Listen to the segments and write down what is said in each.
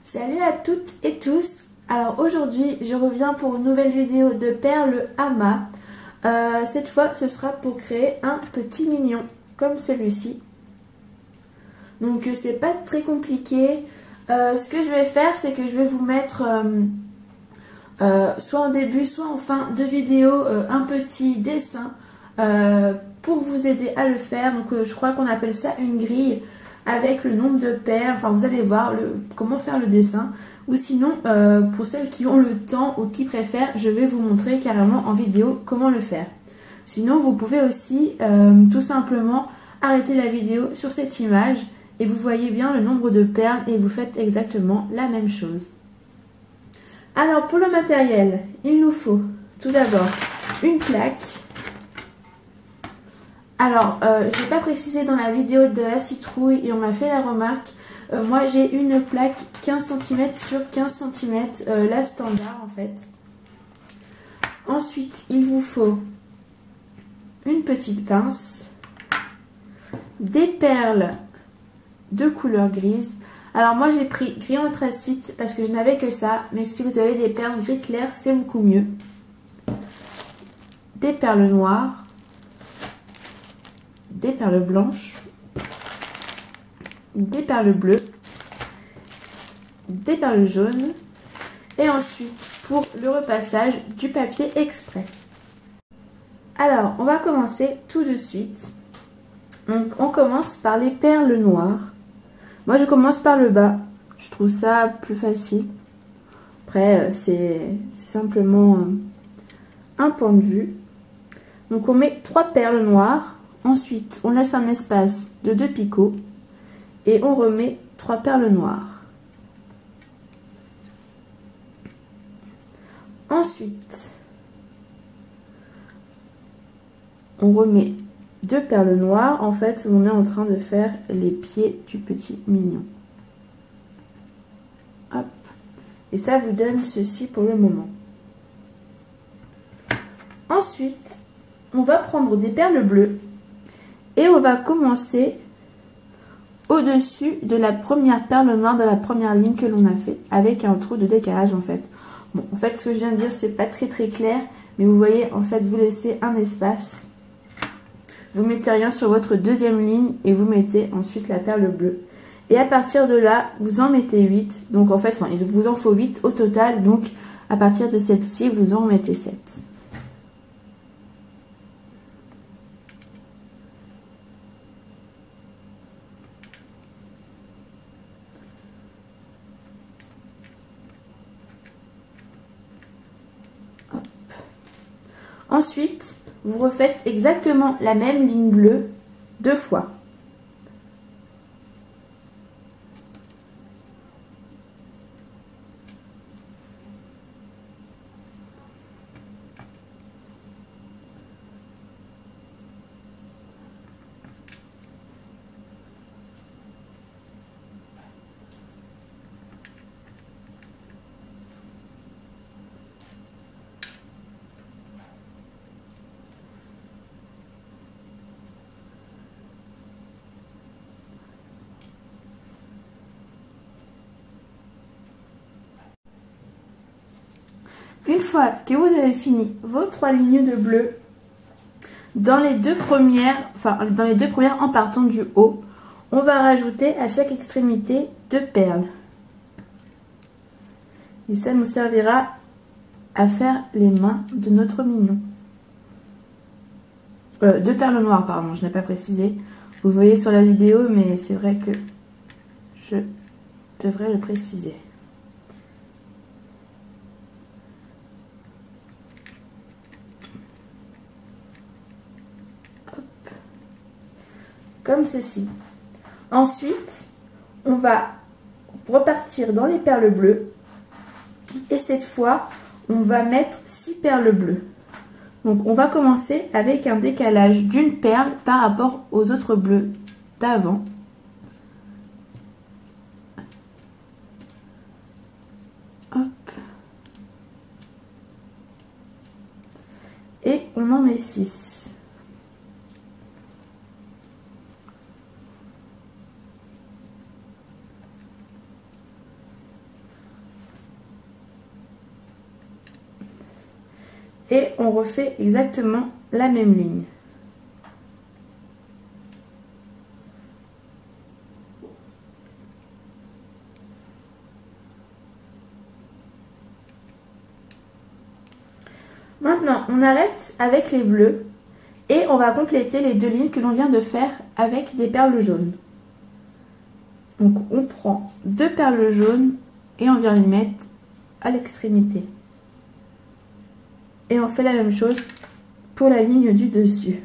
Salut à toutes et tous. Alors aujourd'hui je reviens pour une nouvelle vidéo de perles amas. Cette fois ce sera pour créer un petit mignon comme celui-ci. Donc c'est pas très compliqué. Ce que je vais faire, c'est que je vais vous mettre soit en début soit en fin de vidéo un petit dessin pour vous aider à le faire. Donc je crois qu'on appelle ça une grille avec le nombre de perles. Enfin vous allez voir comment faire le dessin. Ou sinon pour celles qui ont le temps ou qui préfèrent, je vais vous montrer carrément en vidéo comment le faire. Sinon vous pouvez aussi tout simplement arrêter la vidéo sur cette image et vous voyez bien le nombre de perles et vous faites exactement la même chose. Alors pour le matériel, il nous faut tout d'abord une plaque. Alors je n'ai pas précisé dans la vidéo de la citrouille et on m'a fait la remarque. Moi j'ai une plaque 15 cm sur 15 cm, la standard en fait. Ensuite il vous faut une petite pince, des perles de couleur grise. Alors moi j'ai pris gris anthracite parce que je n'avais que ça, mais si vous avez des perles gris clair c'est beaucoup mieux. Des perles noires, des perles blanches, des perles bleues, des perles jaunes et ensuite pour le repassage du papier exprès. Alors on va commencer tout de suite. Donc on commence par les perles noires. Moi je commence par le bas, je trouve ça plus facile. Après c'est simplement un point de vue. Donc on met 3 perles noires, ensuite on laisse un espace de 2 picots et on remet 3 perles noires. Ensuite on remet 2 perles noires. En fait on est en train de faire les pieds du petit mignon. Hop. Et ça vous donne ceci pour le moment. Ensuite on va prendre des perles bleues et on va commencer au-dessus de la première perle noire de la première ligne que l'on a fait avec un trou de décalage en fait. Bon, en fait ce que je viens de dire c'est pas très clair, mais vous voyez en fait vous laissez un espace. Vous mettez rien sur votre deuxième ligne et vous mettez ensuite la perle bleue. Et à partir de là, vous en mettez 8. Donc en fait, enfin, il vous en faut 8 au total. Donc à partir de celle-ci, vous en mettez 7. Hop. Ensuite, vous refaites exactement la même ligne bleue 2 fois. Une fois que vous avez fini vos 3 lignes de bleu, dans les deux premières en partant du haut, on va rajouter à chaque extrémité 2 perles. Et ça nous servira à faire les mains de notre mignon. 2 perles noires, pardon, je n'ai pas précisé. Vous voyez sur la vidéo, mais c'est vrai que je devrais le préciser. Comme ceci. Ensuite, on va repartir dans les perles bleues. Et cette fois, on va mettre 6 perles bleues. Donc, on va commencer avec un décalage d'une perle par rapport aux autres bleus d'avant. Hop. Et on en met 6. Et on refait exactement la même ligne. Maintenant, on arrête avec les bleus et on va compléter les deux lignes que l'on vient de faire avec des perles jaunes. Donc on prend deux perles jaunes et on vient les mettre à l'extrémité. Et on fait la même chose pour la ligne du dessus.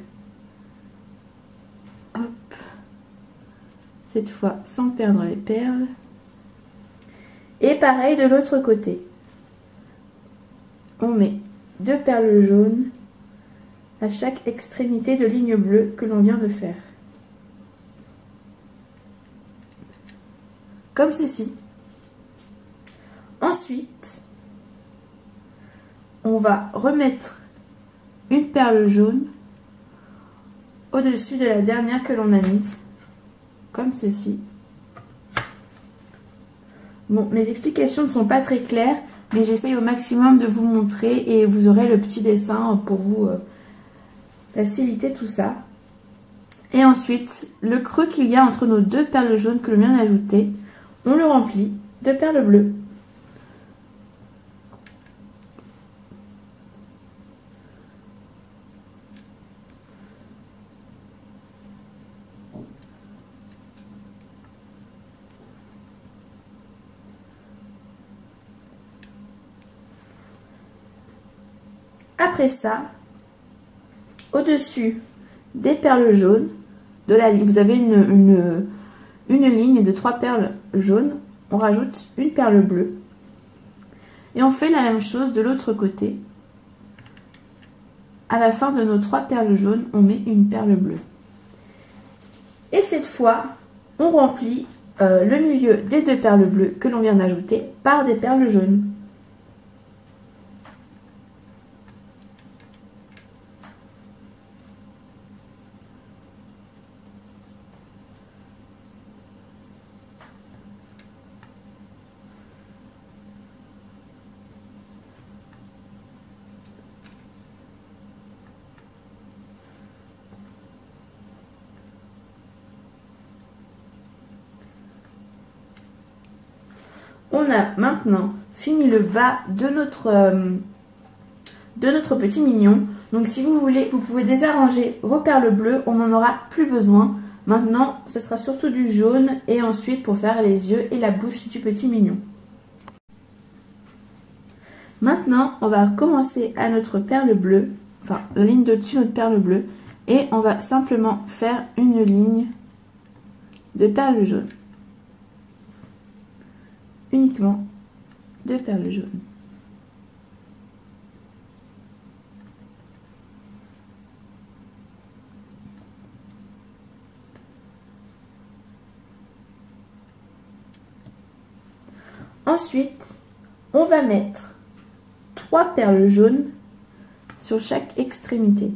Hop. Cette fois sans perdre les perles. Et pareil de l'autre côté. On met deux perles jaunes à chaque extrémité de ligne bleue que l'on vient de faire. Comme ceci. Ensuite, on va remettre une perle jaune au-dessus de la dernière que l'on a mise, comme ceci. Bon, mes explications ne sont pas très claires, mais j'essaye au maximum de vous montrer et vous aurez le petit dessin pour vous faciliter tout ça. Et ensuite, le creux qu'il y a entre nos deux perles jaunes que l'on vient d'ajouter, on le remplit de perles bleues. Après ça, au-dessus des perles jaunes de la ligne, vous avez une ligne de 3 perles jaunes, on rajoute une perle bleue. Et on fait la même chose de l'autre côté. À la fin de nos 3 perles jaunes, on met une perle bleue. Et cette fois, on remplit le milieu des deux perles bleues que l'on vient d'ajouter par des perles jaunes. On a maintenant fini le bas de notre petit mignon. Donc si vous voulez, vous pouvez déjà ranger vos perles bleues, on n'en aura plus besoin. Maintenant, ce sera surtout du jaune et ensuite pour faire les yeux et la bouche du petit mignon. Maintenant, on va commencer à notre perle bleue, enfin la ligne de-dessus notre perle bleue, et on va simplement faire une ligne de perles jaunes. Uniquement deux perles jaunes. Ensuite, on va mettre 3 perles jaunes sur chaque extrémité.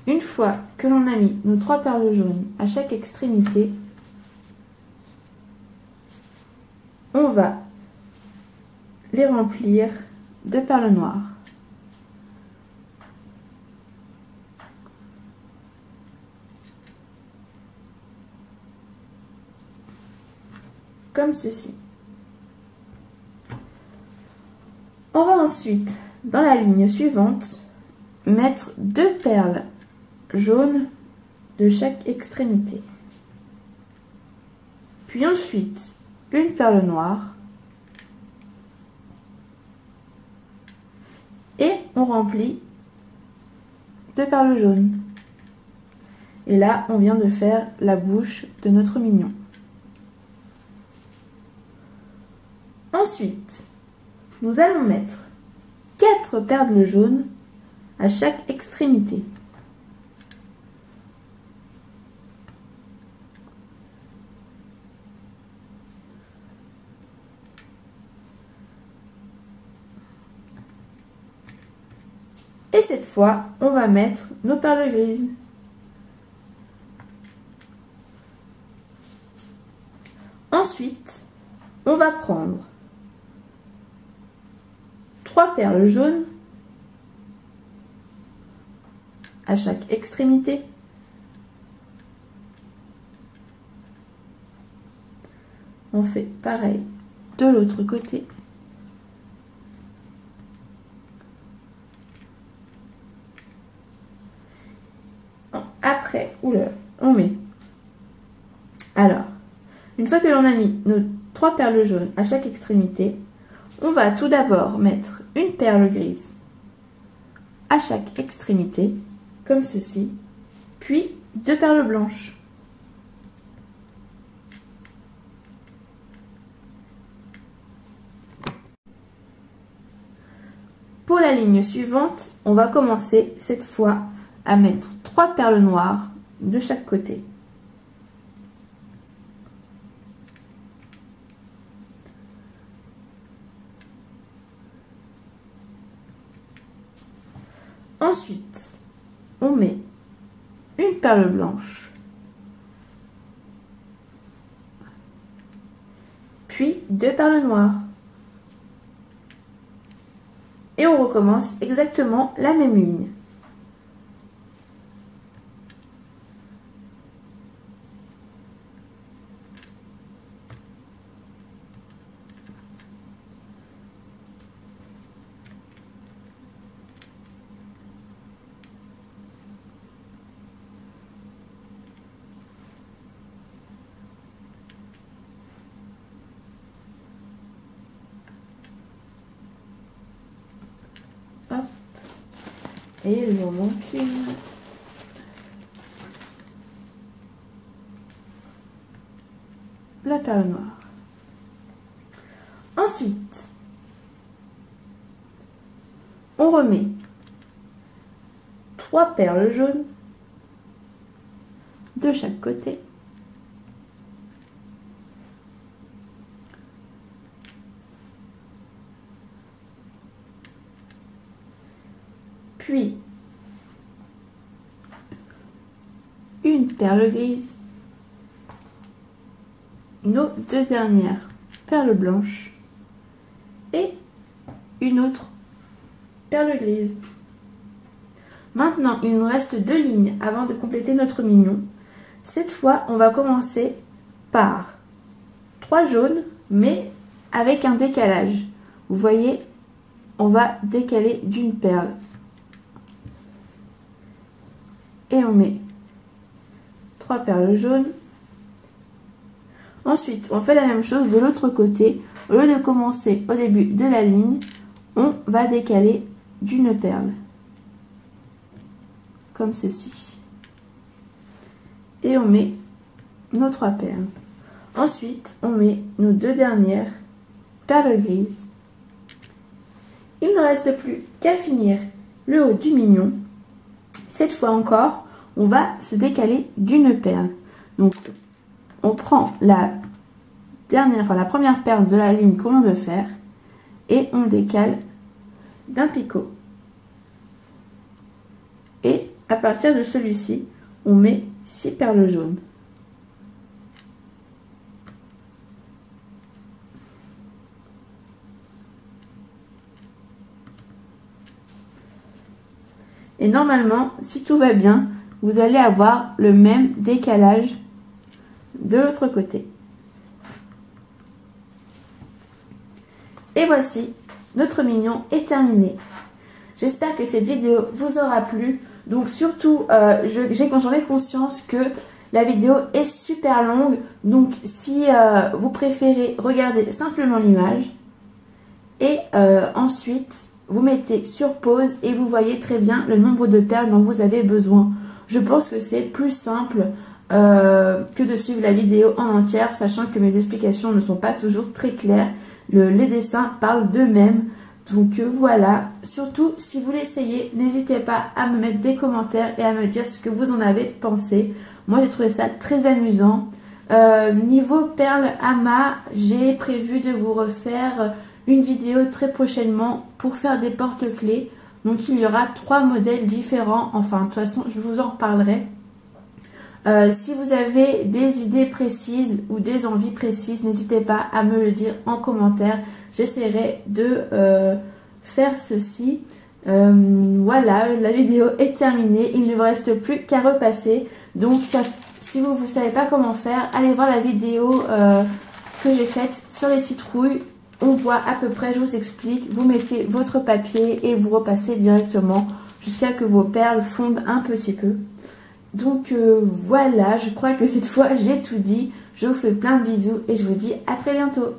Une fois que l'on a mis nos 3 perles jaunes à chaque extrémité, on va les remplir de perles noires. Comme ceci. On va ensuite, dans la ligne suivante, mettre 2 perles jaunes de chaque extrémité. Puis ensuite, une perle noire. Et on remplit 2 perles jaunes. Et là, on vient de faire la bouche de notre mignon. Ensuite, nous allons mettre 4 perles jaunes à chaque extrémité. Et cette fois, on va mettre nos perles grises. Ensuite, on va prendre 3 perles jaunes à chaque extrémité. On fait pareil de l'autre côté. Après, on met. Alors, une fois que l'on a mis nos 3 perles jaunes à chaque extrémité, on va tout d'abord mettre une perle grise à chaque extrémité, comme ceci, puis 2 perles blanches. Pour la ligne suivante, on va commencer cette fois à mettre 3 perles noires de chaque côté. Ensuite, on met une perle blanche, puis 2 perles noires. Et on recommence exactement la même ligne. Hop. Et il m'en manque une. La perle noire. Ensuite, on remet 3 perles jaunes de chaque côté. Puis une perle grise, nos 2 dernières perles blanches et une autre perle grise. Maintenant, il nous reste 2 lignes avant de compléter notre mignon. Cette fois, on va commencer par 3 jaunes, mais avec un décalage. Vous voyez, on va décaler d'une perle. Et on met 3 perles jaunes. Ensuite, on fait la même chose de l'autre côté. Au lieu de commencer au début de la ligne, on va décaler d'une perle. Comme ceci. Et on met nos 3 perles. Ensuite, on met nos 2 dernières perles grises. Il ne reste plus qu'à finir le haut du mignon. Cette fois encore, on va se décaler d'une perle. Donc, on prend la première perle de la ligne qu'on vient de faire et on décale d'un picot. Et à partir de celui-ci, on met 6 perles jaunes. Et normalement, si tout va bien, vous allez avoir le même décalage de l'autre côté. Et voici, notre mignon est terminé. J'espère que cette vidéo vous aura plu. Donc surtout, j'en ai conscience que la vidéo est super longue. Donc si vous préférez regarder simplement l'image et ensuite vous mettez sur pause et vous voyez très bien le nombre de perles dont vous avez besoin. Je pense que c'est plus simple que de suivre la vidéo en entière, sachant que mes explications ne sont pas toujours très claires. Les dessins parlent d'eux-mêmes. Donc voilà, surtout si vous l'essayez, n'hésitez pas à me mettre des commentaires et à me dire ce que vous en avez pensé. Moi j'ai trouvé ça très amusant. Niveau perles amas, j'ai prévu de vous refaire une vidéo très prochainement pour faire des porte-clés. Donc il y aura 3 modèles différents. Enfin de toute façon je vous en reparlerai. Si vous avez des idées précises ou des envies précises, n'hésitez pas à me le dire en commentaire. J'essaierai de faire ceci. Voilà, la vidéo est terminée. Il ne vous reste plus qu'à repasser. Donc si vous ne savez pas comment faire, allez voir la vidéo que j'ai faite sur les citrouilles. On voit à peu près, je vous explique. Vous mettez votre papier et vous repassez directement jusqu'à que vos perles fondent un petit peu. Donc voilà, je crois que cette fois j'ai tout dit. Je vous fais plein de bisous et je vous dis à très bientôt.